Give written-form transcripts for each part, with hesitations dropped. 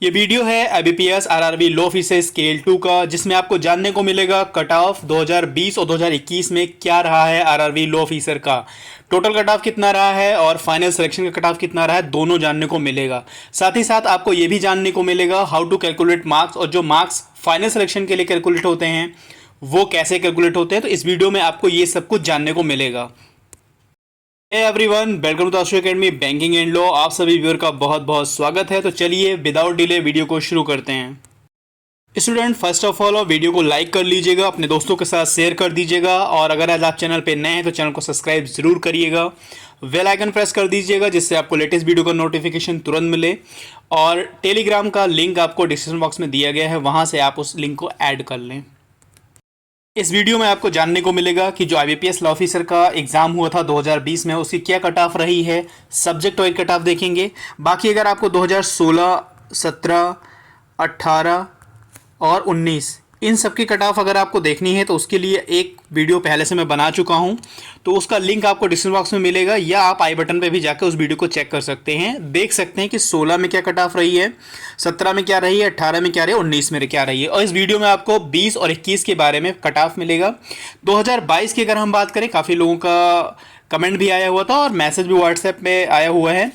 ये वीडियो है IBPS RRB लो fees scale 2 का, जिसमें आपको जानने को मिलेगा कट ऑफ 2020 और 2021 में क्या रहा है RRB लो ऑफिसर का। टोटल कट ऑफ कितना रहा है और फाइनल सिलेक्शन का कट ऑफ कितना रहा है, दोनों जानने को मिलेगा। साथ ही साथ आपको ये भी जानने को मिलेगा हाउ टू कैलकुलेट मार्क्स, और जो मार्क्स फाइनल सिलेक्शन के लिए कैलकुलेट होते हैं वो कैसे कैलकुलेट होते हैं। तो इस वीडियो में आपको ये सब कुछ जानने को मिलेगा। Everyone, welcome to Ashu academy banking and law. आप सभी व्यूअर का बहुत बहुत स्वागत है। तो चलिए विदाउट डिले वीडियो को शुरू करते हैं। Student, first of all video को लाइक कर लीजिएगा, अपने दोस्तों के साथ शेयर कर दीजिएगा, और अगर आज आप चैनल पे नए हैं तो चैनल को सब्सक्राइब जरूर करिएगा। बेल आइकन प्रेस कर दीजिएगा जिससे आपको लेटेस्ट वीडियो का नोटिफिकेशन तुरंत मिले। और टेलीग्राम का लिंक आपको डिस्क्रिप्शन बॉक्स में दिया गया है, वहाँ से आप उस लिंक को ऐड कर लें। इस वीडियो में आपको जानने को मिलेगा कि जो IBPS लॉ ऑफिसर का एग्ज़ाम हुआ था 2020 में, उसकी क्या कट ऑफ रही है। सब्जेक्ट वाइज कट ऑफ देखेंगे। बाकी अगर आपको 2016, 17, 18 और 19 इन सब की कट ऑफ अगर आपको देखनी है तो उसके लिए एक वीडियो पहले से मैं बना चुका हूं, तो उसका लिंक आपको डिस्क्रिप्शन बॉक्स में मिलेगा, या आप आई बटन पे भी जाकर उस वीडियो को चेक कर सकते हैं। देख सकते हैं कि 16 में क्या कट ऑफ रही है, 17 में क्या रही है, 18 में क्या रही है, 19 में क्या रही है। और इस वीडियो में आपको 20 और 21 के बारे में कट ऑफ मिलेगा। 2022 की अगर हम बात करें, काफ़ी लोगों का कमेंट भी आया हुआ था और मैसेज भी व्हाट्सएप में आया हुआ है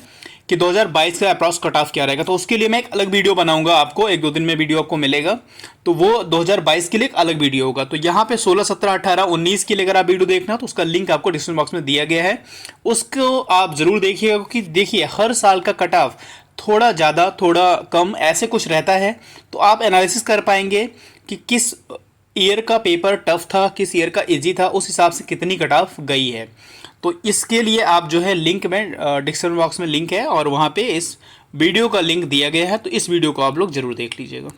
कि 2022 का अप्रॉक्स कट ऑफ क्या रहेगा। तो उसके लिए मैं एक अलग वीडियो बनाऊंगा, आपको 1-2 दिन में वीडियो आपको मिलेगा, तो वो 2022 के लिए एक अलग वीडियो होगा। तो यहाँ पे 16, 17, 18, 19 के लिए अगर आप वीडियो देखना तो उसका लिंक आपको डिस्क्रिप्शन बॉक्स में दिया गया है, उसको आप ज़रूर देखिएगा। क्योंकि देखिए, हर साल का कट ऑफ थोड़ा ज़्यादा थोड़ा कम ऐसे कुछ रहता है, तो आप एनालिसिस कर पाएंगे कि किस ईयर का पेपर टफ था, किस ईयर का इजी था, उस हिसाब से कितनी कट ऑफ गई है। तो इसके लिए आप जो है लिंक में डिस्क्रिप्शन बॉक्स में लिंक है और वहाँ पे इस वीडियो का लिंक दिया गया है, तो इस वीडियो को आप लोग जरूर देख लीजिएगा।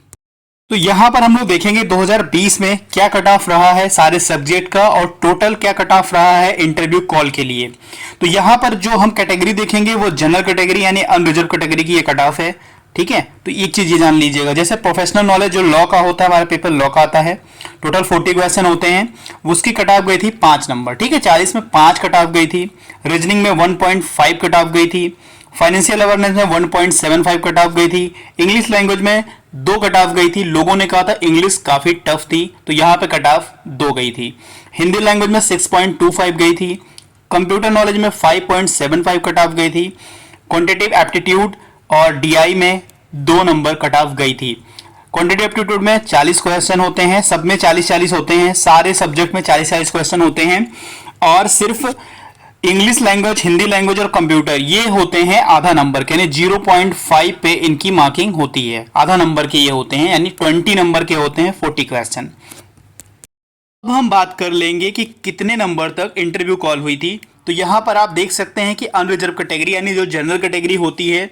तो यहाँ पर हम लोग देखेंगे 2020 में क्या कट ऑफ रहा है सारे सब्जेक्ट का, और टोटल क्या कट ऑफ रहा है इंटरव्यू कॉल के लिए। तो यहाँ पर जो हम कैटेगरी देखेंगे वो जनरल कैटेगरी यानी अनरिजर्व कैटेगरी की ये कट ऑफ है। ठीक है, तो एक चीज ये जान लीजिएगा, जैसे प्रोफेशनल नॉलेज जो लॉ का होता है, हमारा पेपर लॉ का आता है, टोटल 40 क्वेश्चन होते हैं, उसकी कट ऑफ गई थी 5 नंबर। ठीक है, 40 में 5 कट ऑफ गई थी। रीजनिंग में 1.5 कट ऑफ गई थी। फाइनेंशियल अवेयरनेस में 1.75 कट ऑफ गई थी। इंग्लिश लैंग्वेज में 2 कट ऑफ गई थी। लोगों ने कहा था इंग्लिश काफी टफ थी, तो यहाँ पे कट ऑफ 2 गई थी। हिंदी लैंग्वेज में 6.25 गई थी। कंप्यूटर नॉलेज में 5.75 कट ऑफ गई थी। क्वांटिटेटिव एप्टीट्यूड और DI में 2 नंबर कट ऑफ गई थी। क्वांटिटेटिव एप्टीट्यूड में 40 क्वेश्चन होते हैं, सब में 40-40 होते हैं, सारे सब्जेक्ट में 40-40 क्वेश्चन होते हैं, और सिर्फ इंग्लिश लैंग्वेज, हिंदी लैंग्वेज और कंप्यूटर ये होते हैं आधा नंबर के, यानी 0.5 पे इनकी मार्किंग होती है। आधा नंबर के ये होते हैं, यानी 20 नंबर के होते हैं 40 क्वेश्चन। अब हम बात कर लेंगे कि कितने नंबर तक इंटरव्यू कॉल हुई थी। तो यहाँ पर आप देख सकते हैं कि अनरिजर्व कैटेगरी यानी जो जनरल कैटेगरी होती है,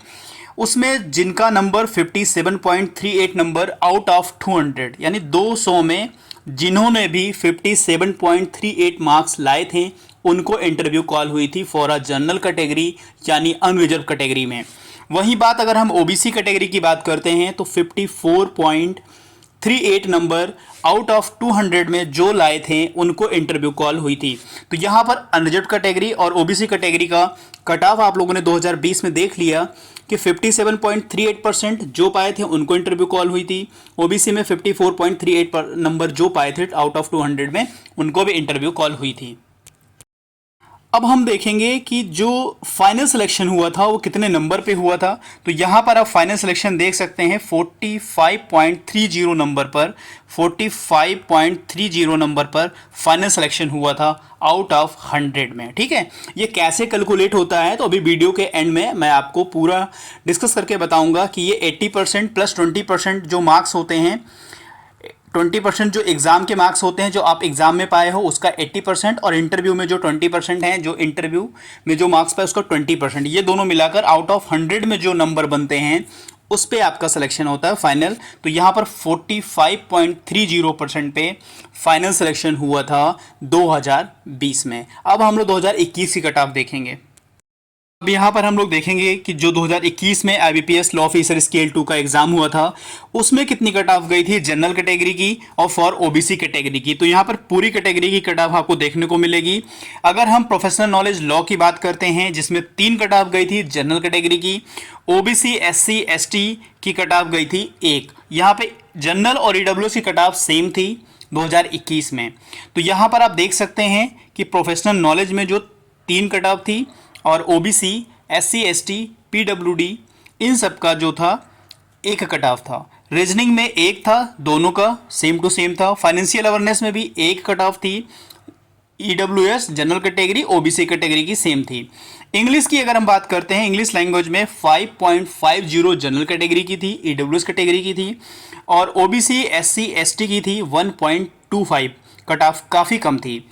उसमें जिनका नंबर 57.38 नंबर आउट ऑफ 200, यानी 200 में जिन्होंने भी 57.38 मार्क्स लाए थे, उनको इंटरव्यू कॉल हुई थी फॉर अ जनरल कैटेगरी यानी अनरिजर्व कैटेगरी में। वही बात अगर हम OBC कैटेगरी की बात करते हैं तो 54.38 नंबर आउट ऑफ 200 में जो लाए थे उनको इंटरव्यू कॉल हुई थी। तो यहाँ पर अनरिजर्व कैटेगरी और OBC कैटेगरी का कट ऑफ आप लोगों ने 2020 में देख लिया कि 57.38% जो पाए थे उनको इंटरव्यू कॉल हुई थी। OBC में 54.38 नंबर जो पाए थे आउट ऑफ 200 में, उनको भी इंटरव्यू कॉल हुई थी। अब हम देखेंगे कि जो फाइनल सिलेक्शन हुआ था वो कितने नंबर पे हुआ था। तो यहाँ पर आप फाइनल सिलेक्शन देख सकते हैं 45.30 नंबर पर, 45.30 नंबर पर फाइनल सिलेक्शन हुआ था आउट ऑफ 100 में। ठीक है, ये कैसे कैलकुलेट होता है तो अभी वीडियो के एंड में मैं आपको पूरा डिस्कस करके बताऊंगा कि ये 80% प्लस 20% जो मार्क्स होते हैं, 20% जो एग्ज़ाम के मार्क्स होते हैं जो आप एग्ज़ाम में पाए हो उसका 80%, और इंटरव्यू में जो 20% है, जो इंटरव्यू में जो मार्क्स पाए उसका 20%, ये दोनों मिलाकर आउट ऑफ 100 में जो नंबर बनते हैं उस पे आपका सिलेक्शन होता है फाइनल। तो यहाँ पर 45.30% पे फाइनल सिलेक्शन हुआ था 2020 में। अब हम लोग 2021 की कट ऑफ देखेंगे। अब यहाँ पर हम लोग देखेंगे कि जो 2021 में IBPS लॉ ऑफिसर स्केल 2 का एग्जाम हुआ था उसमें कितनी कट ऑफ गई थी जनरल कैटेगरी की और फॉर ओबीसी कैटेगरी की। तो यहाँ पर पूरी कैटेगरी की कट ऑफ आपको देखने को मिलेगी। अगर हम प्रोफेशनल नॉलेज लॉ की बात करते हैं जिसमें 3 कट ऑफ गई थी जनरल कैटेगरी की, ओबीसी SC ST की कट ऑफ गई थी 1। यहाँ पे जनरल और ईडब्ल्यूएस की कट ऑफ सेम थी 2021 में। तो यहाँ पर आप देख सकते हैं कि प्रोफेशनल नॉलेज में जो 3 कट ऑफ थी और ओबीसी SC ST PWD इन सब का जो था 1 कट ऑफ था। रीजनिंग में 1 था, दोनों का सेम टू सेम था। फाइनेंशियल अवेयरनेस में भी 1 कट ऑफ थी। EWS general category OBC category की सेम थी। इंग्लिश की अगर हम बात करते हैं, इंग्लिश लैंग्वेज में 5.50 जनरल कैटेगरी की थी, ईडब्ल्यूएस कैटेगरी की थी और ओबीसी SC ST की थी 1.25। कट ऑफ काफ़ी कम थी।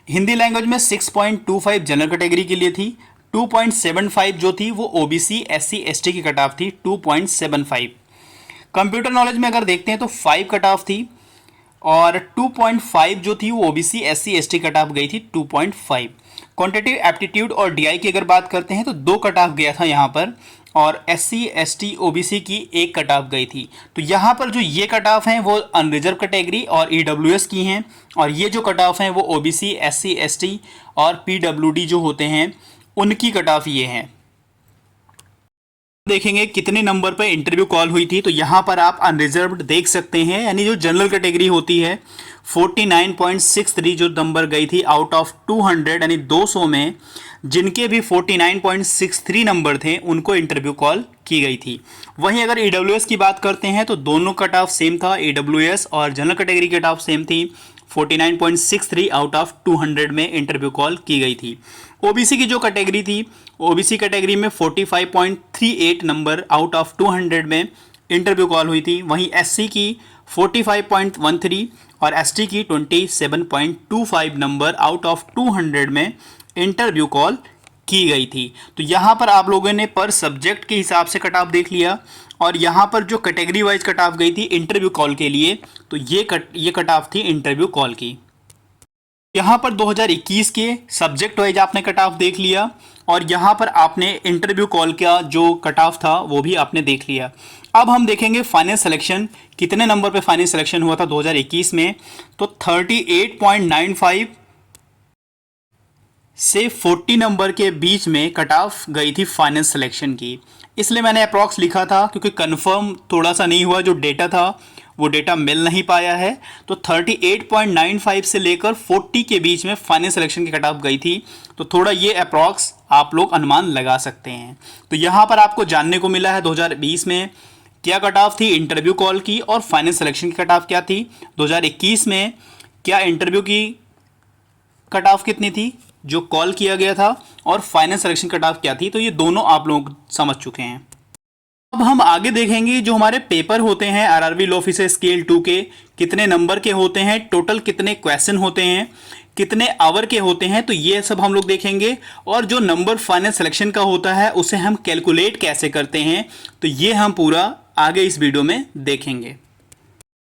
हिंदी लैंग्वेज में 6.25 जनरल कैटेगरी के लिए थी, 2.75 जो थी वो ओबीसी SC ST की कट ऑफ थी 2.75। कंप्यूटर नॉलेज में अगर देखते हैं तो 5 कट ऑफ थी और 2.5 जो थी वो OBC SC ST cut off गई थी 2.5। क्वांटिटेटिव एप्टीट्यूड और डीआई की अगर बात करते हैं तो 2 कट ऑफ गया था यहाँ पर और SC ST OBC की 1 कट ऑफ गई थी। तो यहाँ पर जो ये कट ऑफ हैं वो अनरिजर्व कैटेगरी और ईडब्ल्यूएस की हैं और ये जो कट ऑफ हैं वो ओबीसी SC ST और PWD जो होते हैं उनकी कट ऑफ ये हैं। देखेंगे कितने नंबर पर इंटरव्यू कॉल हुई थी। तो यहाँ पर आप अनरिजर्व्ड देख सकते हैं, यानी जो जनरल कैटेगरी होती है 49.63 जो नंबर गई थी आउट ऑफ 200, यानी 200 में जिनके भी 49.63 नंबर थे उनको इंटरव्यू कॉल की गई थी। वहीं अगर ईडब्ल्यूएस की बात करते हैं तो दोनों कट ऑफ सेम था, ईडब्ल्यूएस और general category cut off same थी। 49.63 आउट ऑफ 200 में इंटरव्यू कॉल की गई थी। ओबीसी की जो कैटेगरी थी, ओबीसी कैटेगरी में 45.38 नंबर आउट ऑफ 200 में इंटरव्यू कॉल हुई थी। वहीं एससी की 45.13 और एसटी की 27.25 नंबर आउट ऑफ 200 में इंटरव्यू कॉल की गई थी। तो यहाँ पर आप लोगों ने पर सब्जेक्ट के हिसाब से कट ऑफ देख लिया और यहाँ पर जो कैटेगरी वाइज कट ऑफ गई थी इंटरव्यू कॉल के लिए, तो ये कट ऑफ थी इंटरव्यू कॉल की। यहाँ पर 2021 के सब्जेक्ट वाइज आपने कट ऑफ देख लिया और यहाँ पर आपने इंटरव्यू कॉल का जो कट ऑफ था वो भी आपने देख लिया। अब हम देखेंगे फाइनल सिलेक्शन कितने नंबर पे फाइनल सिलेक्शन हुआ था 2021 में। तो 38.95 से 40 नंबर के बीच में कट ऑफ गई थी फाइनल सिलेक्शन की। इसलिए मैंने अप्रॉक्स लिखा था क्योंकि कंफर्म थोड़ा सा नहीं हुआ, जो डेटा था वो डेटा मिल नहीं पाया है। तो 38.95 से लेकर 40 के बीच में फाइनल सिलेक्शन की कट ऑफ गई थी। तो थोड़ा ये अप्रॉक्स आप लोग अनुमान लगा सकते हैं। तो यहाँ पर आपको जानने को मिला है 2020 में क्या कट ऑफ थी इंटरव्यू कॉल की और फाइनल सिलेक्शन की कट ऑफ क्या थी। 2021 में क्या इंटरव्यू की कट ऑफ कितनी थी जो कॉल किया गया था और फाइनल सिलेक्शन कट ऑफ क्या थी। तो ये दोनों आप लोग समझ चुके हैं। अब हम आगे देखेंगे जो हमारे पेपर होते हैं आरआरबी लॉ ऑफिसर स्केल 2 के कितने नंबर के होते हैं, टोटल कितने क्वेश्चन होते हैं, कितने आवर के होते हैं। तो ये सब हम लोग देखेंगे और जो नंबर फाइनल सिलेक्शन का होता है उसे हम कैलकुलेट कैसे करते हैं तो ये हम पूरा आगे इस वीडियो में देखेंगे।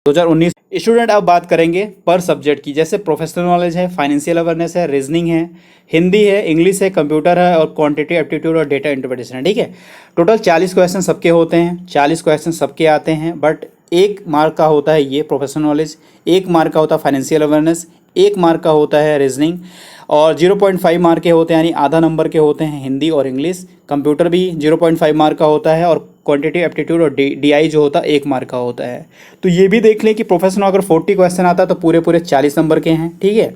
2019 स्टूडेंट अब बात करेंगे पर सब्जेक्ट की, जैसे प्रोफेशनल नॉलेज है, फाइनेंशियल अवेयरनेस है, रीजनिंग है, हिंदी है, इंग्लिश है, कंप्यूटर है और क्वांटिटेटिव एप्टीट्यूड और डेटा इंटरप्रिटेशन है। ठीक है, टोटल 40 क्वेश्चन सबके होते हैं, 40 क्वेश्चन सबके आते हैं। बट 1 मार्क का होता है ये प्रोफेशनल नॉलेज, 1 मार्क का होता है फाइनेंशियल अवेयरनेस, 1 मार्क का होता है रीजनिंग और 0.5 मार्क के होते हैं, यानी आधा नंबर के होते हैं हिंदी और इंग्लिश। कंप्यूटर भी 0.5 मार्क का होता है और क्वांटिटेटिव एप्टीट्यूड और डीआई जो होता है 1 मार्क का होता है। तो ये भी देख लें कि प्रोफेशनल अगर 40 क्वेश्चन आता है तो पूरे 40 नंबर के हैं। ठीक है,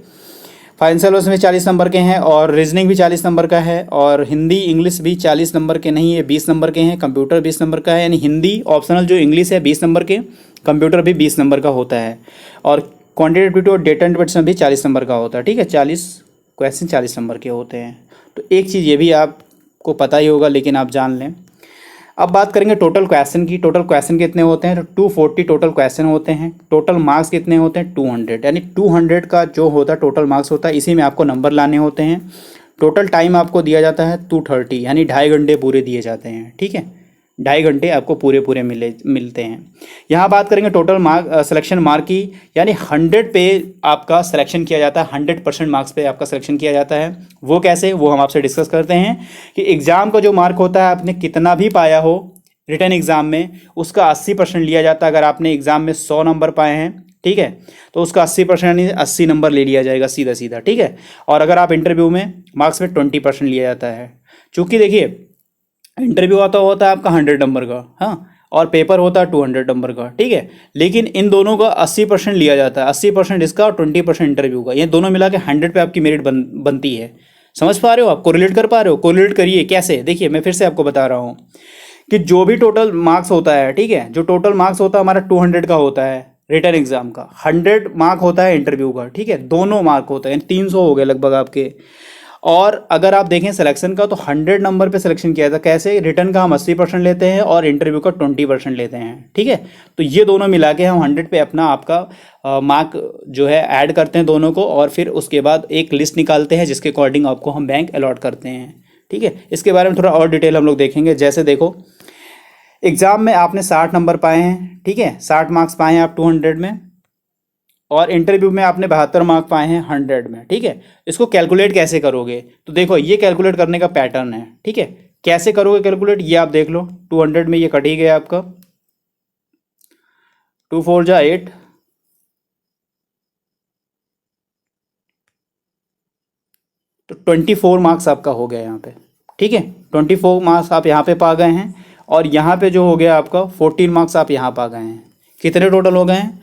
फाइनेंशियल में 40 नंबर के हैं और रीजनिंग भी 40 नंबर का है और हिंदी इंग्लिश भी 40 नंबर के नहीं है, 20 नंबर के हैं। कंप्यूटर 20 नंबर का है, यानी हिंदी ऑप्शनल जो इंग्लिश है 20 नंबर के, कंप्यूटर भी 20 नंबर का होता है और क्वांटिटेटिव एप्टीट्यूड और डेटा इंटरप्रिटेशन भी 40 नंबर का होता है। ठीक है, 40 क्वेश्चन 40 नंबर के होते हैं। तो एक चीज़ ये भी आपको पता ही होगा लेकिन आप जान लें। अब बात करेंगे टोटल क्वेश्चन की। टोटल क्वेश्चन कितने होते हैं, तो 240 टोटल क्वेश्चन होते हैं। टोटल मार्क्स कितने होते हैं, 200, यानी 200 का जो होता है टोटल मार्क्स होता है। इसी में आपको नंबर लाने होते हैं। टोटल टाइम आपको दिया जाता है 230, यानी 2.5 घंटे पूरे दिए जाते हैं। ठीक है, 2.5 घंटे आपको पूरे मिलते हैं। यहाँ बात करेंगे टोटल सिलेक्शन मार्क की, यानी 100 पे आपका सिलेक्शन किया जाता है, 100% मार्क्स पे आपका सिलेक्शन किया जाता है। वो कैसे, वो हम आपसे डिस्कस करते हैं कि एग्ज़ाम का जो मार्क होता है आपने कितना भी पाया हो रिटर्न एग्ज़ाम में, उसका 80% लिया जाता है। अगर आपने एग्ज़ाम में 100 नंबर पाए हैं, ठीक है, तो उसका 80% यानी 80 नंबर ले लिया जाएगा सीधा सीधा, ठीक है। और अगर आप इंटरव्यू में मार्क्स में 20% लिया जाता है। चूँकि देखिए इंटरव्यू होता है आपका 100 नंबर का, हाँ, और पेपर होता है 200 नंबर का, ठीक है। लेकिन इन दोनों का 80% लिया जाता है, 80% इसका और 20% इंटरव्यू का। ये दोनों मिला के 100 पे आपकी मेरिट बनती है। समझ पा रहे हो आप, कोरिलेट कर पा रहे हो? कोरिलेट करिए कैसे, देखिए मैं फिर से आपको बता रहा हूँ कि जो भी टोटल मार्क्स होता है, ठीक है, जो टोटल मार्क्स होता है हमारा 200 का होता है रिटर्न एग्जाम का, 100 मार्क होता है इंटरव्यू का, ठीक है, दोनों मार्क होता है, 300 हो गए लगभग आपके। और अगर आप देखें सिलेक्शन का तो 100 नंबर पे सिलेक्शन किया था। कैसे, रिटर्न का हम 80% लेते हैं और इंटरव्यू का 20% लेते हैं, ठीक है। तो ये दोनों मिला के हम 100 पे अपना आपका मार्क जो है ऐड करते हैं दोनों को, और फिर उसके बाद एक लिस्ट निकालते हैं जिसके अकॉर्डिंग आपको हम बैंक अलॉट करते हैं, ठीक है। इसके बारे में थोड़ा और डिटेल हम लोग देखेंगे। जैसे देखो एग्ज़ाम में आपने 60 नंबर पाए हैं, ठीक है, 60 मार्क्स पाए हैं आप 200 में, और इंटरव्यू में आपने 72 मार्क पाए हैं 100 में, ठीक है। इसको कैलकुलेट कैसे करोगे, तो देखो ये कैलकुलेट करने का पैटर्न है, ठीक है। कैसे करोगे कैलकुलेट, ये आप देख लो, 200 में ये कट ही गया आपका, 2 4 जा 8, तो 24 मार्क्स आपका हो गया यहाँ पे, ठीक है। 24 मार्क्स आप यहाँ पे पा गए हैं, और यहाँ पे जो हो गया आपका 14 मार्क्स आप यहाँ पा गए हैं। कितने टोटल हो गए हैं,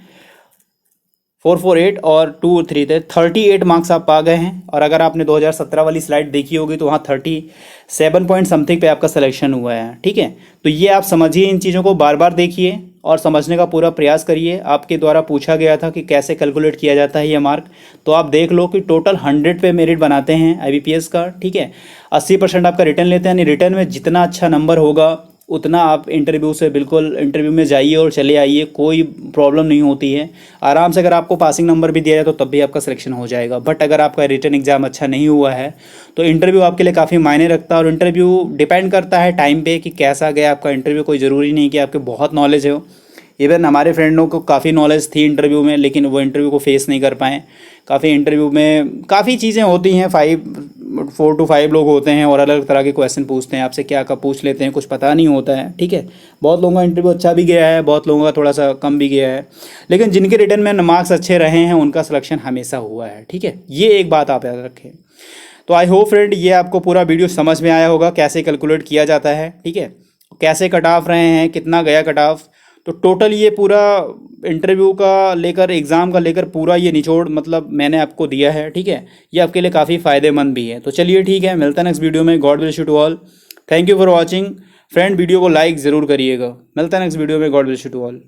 4 4 8 और 2 3 थे, 38 मार्क्स आप पा गए हैं। और अगर आपने 2017 वाली स्लाइड देखी होगी तो वहाँ 37 पॉइंट समथिंग पे आपका सिलेक्शन हुआ है, ठीक है। तो ये आप समझिए, इन चीज़ों को बार बार देखिए और समझने का पूरा प्रयास करिए। आपके द्वारा पूछा गया था कि कैसे कैलकुलेट किया जाता है ये मार्क, तो आप देख लो कि टोटल 100 पे मेरिट बनाते हैं IBPS का, ठीक है। 80% आपका रिटर्न लेते हैं, यानी रिटर्न में जितना अच्छा नंबर होगा उतना आप इंटरव्यू से बिल्कुल इंटरव्यू में जाइए और चले आइए, कोई प्रॉब्लम नहीं होती है आराम से। अगर आपको पासिंग नंबर भी दिया जाए तो तब भी आपका सिलेक्शन हो जाएगा। बट अगर आपका रिटर्न एग्जाम अच्छा नहीं हुआ है तो इंटरव्यू आपके लिए काफ़ी मायने रखता है। और इंटरव्यू डिपेंड करता है टाइम पे कि कैसा गया आपका इंटरव्यू। कोई ज़रूरी नहीं कि आपके बहुत नॉलेज हो। इवन हमारे फ्रेंडों को काफ़ी नॉलेज थी इंटरव्यू में, लेकिन वो इंटरव्यू को फेस नहीं कर पाए। काफ़ी इंटरव्यू में काफ़ी चीज़ें होती हैं, 4 to 5 लोग होते हैं और अलग अलग तरह के क्वेश्चन पूछते हैं आपसे, क्या पूछ लेते हैं, कुछ पता नहीं होता है, ठीक है। बहुत लोगों का इंटरव्यू अच्छा भी गया है, बहुत लोगों का थोड़ा सा कम भी गया है, लेकिन जिनके रिटर्न में मार्क्स अच्छे रहे हैं उनका सिलेक्शन हमेशा हुआ है, ठीक है। ये एक बात आप याद रखें। तो आई होप फ्रेंड ये आपको पूरा वीडियो समझ में आया होगा, कैसे कैलकुलेट किया जाता है, ठीक है, कैसे कट ऑफ रहे हैं, कितना गया कट ऑफ। तो टोटल ये पूरा इंटरव्यू का लेकर, एग्ज़ाम का लेकर पूरा ये निचोड़ मतलब मैंने आपको दिया है, ठीक है। ये आपके लिए काफ़ी फ़ायदेमंद भी है। तो चलिए ठीक है, मिलता है नेक्स्ट वीडियो में। God bless you to all, thank you for watching friend. Video को लाइक ज़रूर करिएगा। मिलता है नेक्स्ट वीडियो में। God bless you to all.